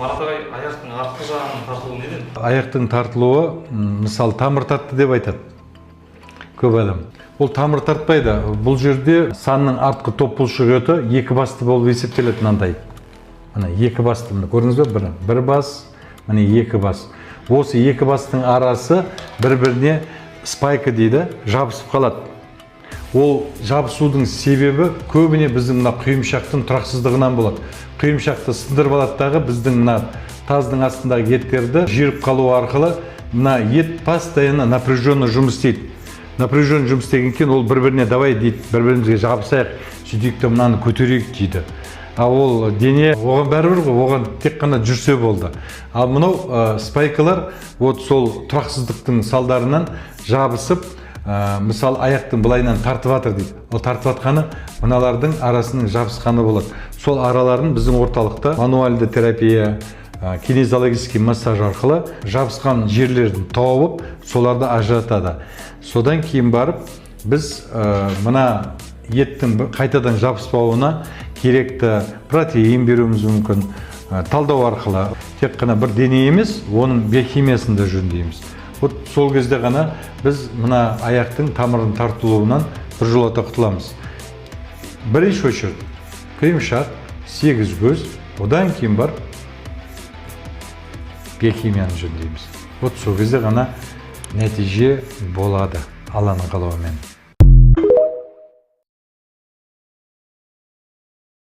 Марат ағай, аяқтың артқы жағының тартылуы неден? Аяқтың тартылуы, мысалы, тамыр тартты деп айтады көп адам. Ол тамыр тартпайды. Бұл жерде санның артқы топ бұлшық еті екі басты болып есептеледі мынандай. Мына екі басты, мына көрдіңіз бе? Бір бас, міне екі бас. Осы екі бастың арасы бір-біріне спайка дейді, жабысып қалады. Ол жабысудың себебі көбіне біздің мына құйымшақтың тұрақсыздығынан болады. Құйымшақты сындырып алады, біздің мына таздың астындағы еттерді жиырып қалу арқылы мына ет постоянно напряженно жұмыс істейді. Напряженно жұмыс істеген кейін ол бір-біріне давай дейді, бір-бірімізге жабысайық, сөйтейік те мынаны көтерейік дейді. Ал ол дене оған бәрібір ғой, оған тек қана жүрсе болды. Ал мынау спайкалар вот сол тұрақсыздықтың салдарынан жабысып, мысалы аяқтың былайынан тартып жатыр дейді. Ол тартып жатқаны мыналардың арасының жабысқаны болады. Сол араларын біздің орталықта мануальды терапия, кинезиологический массаж арқылы жабысқан жерлерін тауып, соларды ажыратады. Содан кейін барып біз мына еттің қайтадан жабыспауына керекті протеин беруіміз мүмкін. Талдау арқылы тек қана бір дене емес, оның биохимиясын да жөндейміз. Вот сол кезде ғана біз мына аяқтың тамырын тартылуынан біржолата құтыламыз. Бірінші очередь құйымшақ, сегіз көз, одан кейін барып биохимияны жөндейміз. Вот сол кезде ғана нәтиже болады, Алланың қалауымен.